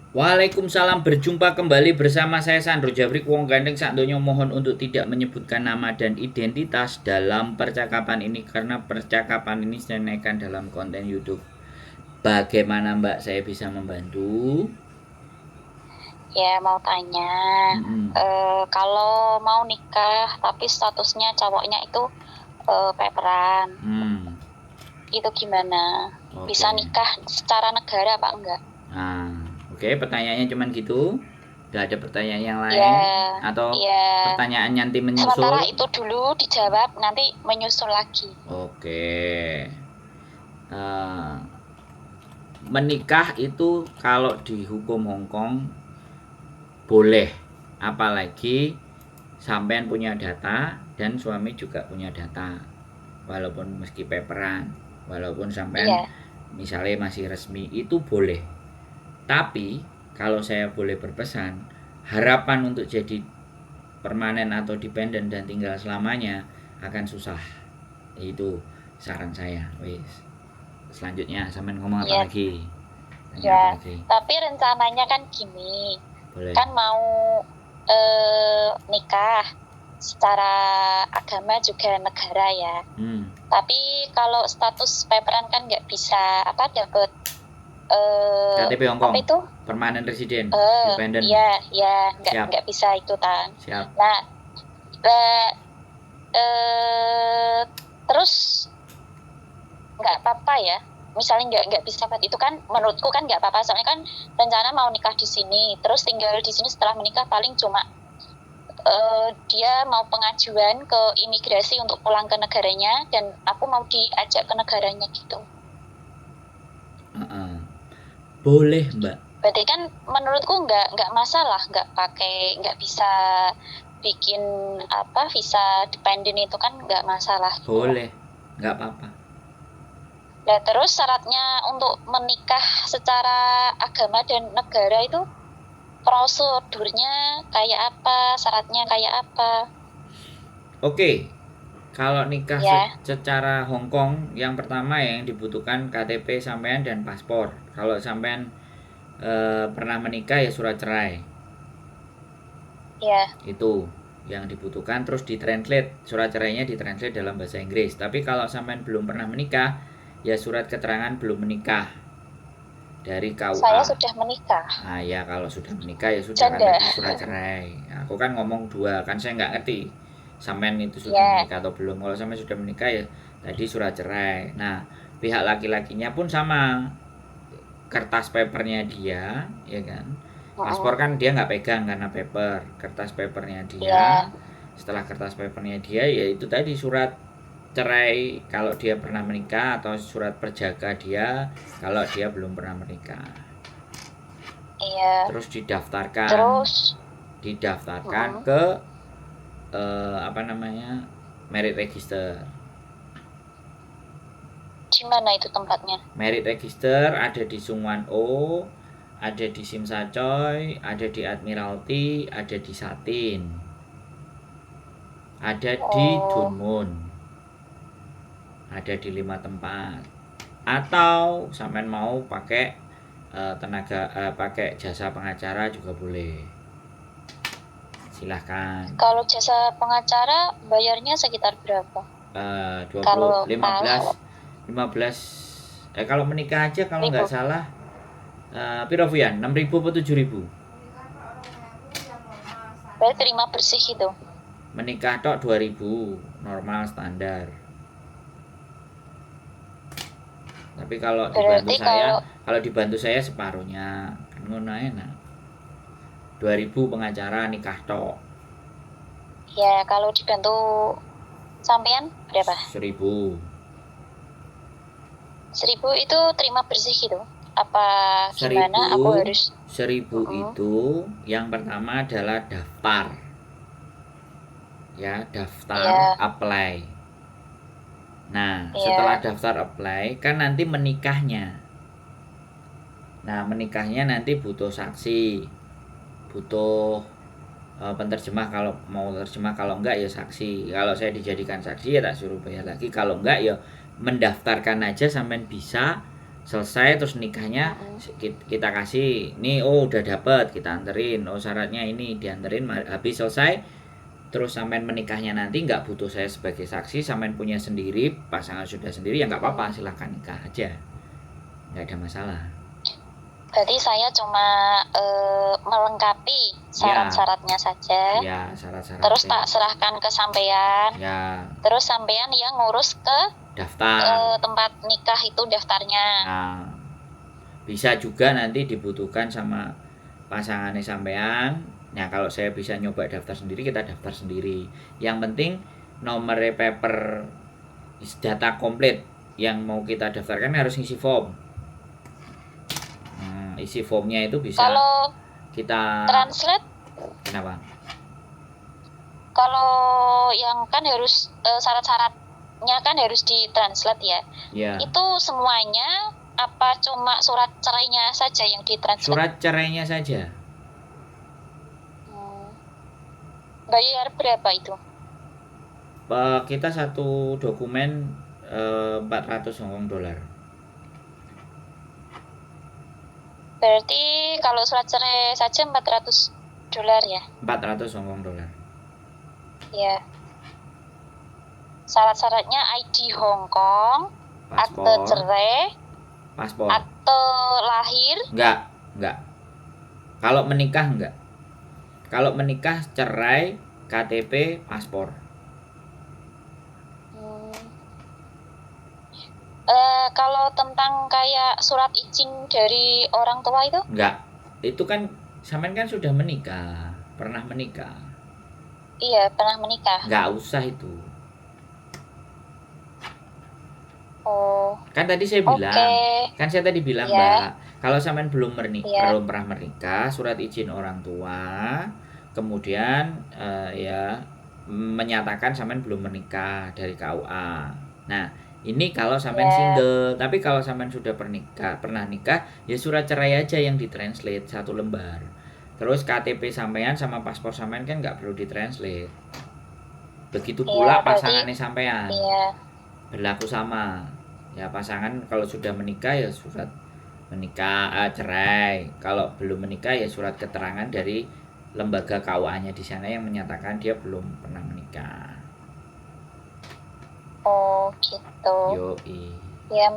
Waalaikumsalam, berjumpa kembali bersama saya Sandro Jabrik Wong Gandeng Sakdonya. Mohon untuk tidak menyebutkan nama dan identitas dalam percakapan ini karena percakapan ini saya naikkan dalam konten YouTube. Bagaimana Mbak saya bisa membantu? Ya mau tanya, kalau mau nikah tapi statusnya cowoknya itu paperan, itu gimana? Oke. Bisa nikah secara negara apa enggak? Nah, oke, pertanyaannya cuman gitu. Gak ada pertanyaan yang lain Ya, atau ya. pertanyaan nanti Sementara menyusul? itu dulu dijawab, nanti menyusul lagi. Oke. Eh, Menikah itu kalau di hukum Hongkong boleh, apalagi sampean punya data dan suami juga punya data, walaupun meski paperan, walaupun sampean misalnya masih resmi, itu boleh. Tapi kalau saya boleh berpesan, harapan untuk jadi permanen atau dependen dan tinggal selamanya akan susah. Itu saran saya. Wis. Selanjutnya sampean ngomong apa lagi? Ya, tapi rencananya kan gini, Boleh. kan mau nikah secara agama juga negara ya. Tapi kalau status paperan kan nggak bisa dapat KTP Hongkong. apa itu? Permanen residen. Dependent. Ya, nggak bisa itu kan. Siap. Nah, terus nggak apa-apa ya. Misalnya nggak bisa itu kan menurutku kan nggak apa-apa, soalnya kan rencana mau nikah di sini, terus tinggal di sini setelah menikah paling cuma dia mau pengajuan ke imigrasi untuk pulang ke negaranya dan aku mau diajak ke negaranya gitu. Boleh Mbak. Berarti kan menurutku nggak masalah, nggak bisa bikin visa dependent itu kan nggak masalah. Boleh, nggak apa-apa. Nah terus syaratnya untuk menikah secara agama dan negara itu prosedurnya kayak apa, syaratnya kayak apa? Oke, kalau nikah secara Hongkong, yang pertama yang dibutuhkan KTP sampean dan paspor. Kalau sampean pernah menikah ya surat cerai. Itu yang dibutuhkan, terus ditranslate, surat cerainya ditranslate dalam bahasa Inggris. Tapi kalau sampean belum pernah menikah, ya surat keterangan belum menikah dari KUA. Saya sudah menikah. Nah ya kalau sudah menikah ya sudah, kan tadi surat cerai. Aku kan ngomong dua, kan saya nggak ngerti sampean itu sudah menikah atau belum. Kalau sampean sudah menikah ya tadi surat cerai. Nah pihak laki-lakinya pun sama, kertas papernya dia, ya kan. Paspor kan dia nggak pegang karena paper, kertas papernya dia. Setelah kertas papernya dia ya itu tadi surat cerai kalau dia pernah menikah, atau surat perjaka dia kalau dia belum pernah menikah. Terus didaftarkan ke merit register. Di mana itu tempatnya? Merit register ada di Sungwan O, ada di Simsacoy, ada di Admiralty, ada di Satin, ada di Dunmun, ada di 5 tempat. Atau sampean mau pakai pakai jasa pengacara juga boleh, silahkan. Kalau jasa pengacara bayarnya sekitar berapa? 15 kalau menikah aja kalau nggak salah piro Vian? 6.000 atau 7.000? Berarti terima bersih gitu. Menikah tok 2.000 normal standar. Tapi kalau dibantu saya separuhnya kan ngono enak. 2.000 pengacara nikah tok. Ya, kalau dibantu sampean berapa? 1.000. 1.000 itu terima bersih gitu? Apa gimana? Aku harus 1.000 itu yang pertama adalah daftar. Ya, daftar apply. Nah, setelah daftar apply kan nanti menikahnya. Nah, menikahnya nanti butuh saksi, butuh penterjemah kalau mau terjemah, kalau enggak ya saksi. Kalau saya dijadikan saksi ya tak suruh bayar lagi, kalau enggak ya mendaftarkan aja sampean bisa selesai terus nikahnya kita kasih nih, oh udah dapet kita anterin, oh syaratnya ini dianterin, habis selesai terus sampean menikahnya nanti nggak butuh saya sebagai saksi, sampean punya sendiri, pasangan sudah sendiri ya nggak apa-apa, silahkan nikah aja, nggak ada masalah. Berarti saya cuma melengkapi syarat-syaratnya saja. Ya, syarat-syarat. Terus tak serahkan ke sampean. Ya. Terus sampean yang ngurus ke daftar tempat nikah itu daftarnya. Nah, bisa juga nanti dibutuhkan sama pasangannya sampean. Nah, kalau saya bisa nyoba daftar sendiri, kita daftar sendiri. Yang penting nomor paper data komplit yang mau kita daftarkan harus ngisi form. Isi formnya itu bisa kalau kita translate. Kenapa? Kalau yang kan harus syarat-syaratnya kan harus ditranslate ya. Itu semuanya apa cuma surat cerainya saja yang ditranslate? Surat cerainya saja. Bayar berapa itu? Kita satu dokumen 400 Hongkong dolar. Berarti kalau surat cerai saja 400 dolar ya? 400 Hongkong dolar. Ya. Syarat-syaratnya ID Hongkong, akte cerai, paspor, akte lahir. Enggak. Kalau menikah enggak. Kalau menikah cerai, KTP, paspor. Kalau tentang kayak surat izin dari orang tua itu? Enggak. Itu kan sampean kan sudah menikah, pernah menikah. Iya, pernah menikah. Enggak usah itu. Oh. Kan tadi saya bilang, kan saya tadi bilang, Mbak, kalau sampean belum pernah menikah, surat izin orang tua, kemudian ya menyatakan sampean belum menikah dari KUA. Nah, ini kalau sampean single, tapi kalau sampean sudah pernah nikah, ya surat cerai aja yang ditranslate 1 lembar. Terus KTP sampean sama paspor sampean kan nggak perlu ditranslate. Begitu pula pasangannya sampean. Berlaku sama. Ya pasangan kalau sudah menikah ya surat menikah cerai. Kalau belum menikah ya surat keterangan dari lembaga KUA-nya di sana yang menyatakan dia belum pernah menikah. Oh gitu. Yoi. Ya,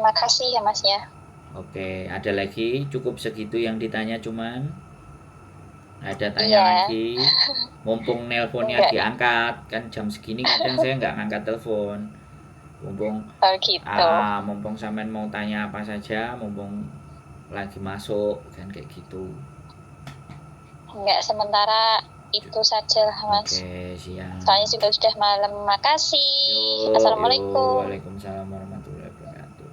makasih ya Mas ya. Oke, ada lagi? Cukup segitu yang ditanya cuman? Ada tanya lagi? Mumpung nelponnya diangkat, kan jam segini kadang saya nggak ngangkat telepon. Mumpung mumpung sampean mau tanya apa saja, mumpung lagi masuk kan kayak gitu. Enggak, sementara itu saja Mas. Oke, siap. Soalnya juga sudah malam. Makasih. Assalamualaikum. Waalaikumsalam warahmatullahi wabarakatuh.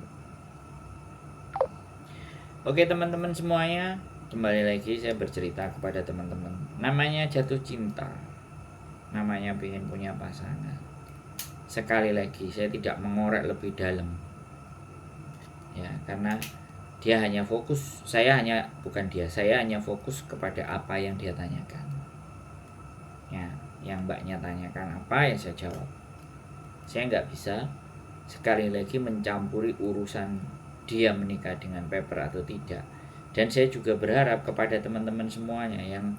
Oke teman-teman semuanya, kembali lagi saya bercerita kepada teman-teman. Namanya jatuh cinta, namanya pengen punya pasangan. Sekali lagi saya tidak mengorek lebih dalam, ya karena dia hanya fokus, saya hanya fokus kepada apa yang dia tanyakan. Ya, yang mbaknya tanyakan apa ya saya jawab. Saya nggak bisa sekali lagi mencampuri urusan dia menikah dengan paper atau tidak. Dan saya juga berharap kepada teman-teman semuanya yang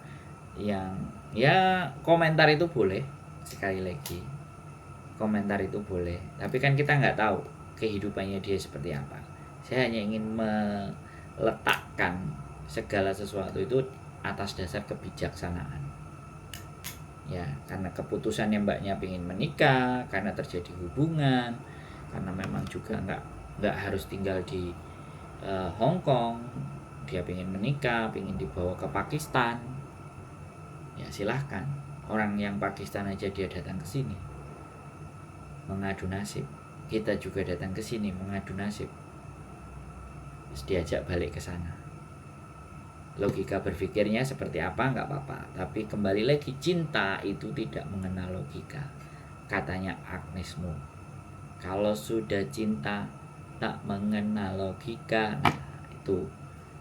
ya komentar itu boleh, sekali lagi komentar itu boleh, tapi kan kita nggak tahu kehidupannya dia seperti apa. Saya hanya ingin meletakkan segala sesuatu itu atas dasar kebijaksanaan. Ya, karena keputusannya mbaknya pengen menikah, karena terjadi hubungan, karena memang juga nggak harus tinggal di Hong Kong, dia pengen menikah, pengen dibawa ke Pakistan, ya silahkan. Orang yang Pakistan aja dia datang ke sini mengadu nasib, kita juga datang ke sini mengadu nasib, terus diajak balik ke sana. Logika berpikirnya seperti apa nggak apa-apa, tapi kembali lagi cinta itu tidak mengenal logika, katanya Agnes Mo. Kalau sudah cinta tak mengenal logika, nah itu.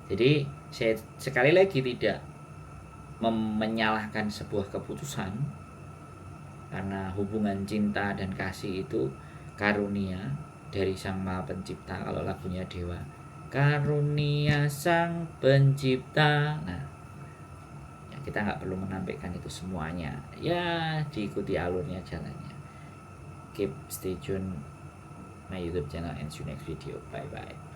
Jadi saya sekali lagi tidak menyalahkan sebuah keputusan, karena hubungan cinta dan kasih itu karunia, dari Sang Maha Pencipta. Kalau lagunya Dewa, karunia Sang Pencipta. Nah, ya kita nggak perlu menampilkan itu semuanya, ya diikuti alurnya, jalannya. Keep stay tune my YouTube channel and see you next video. Bye bye.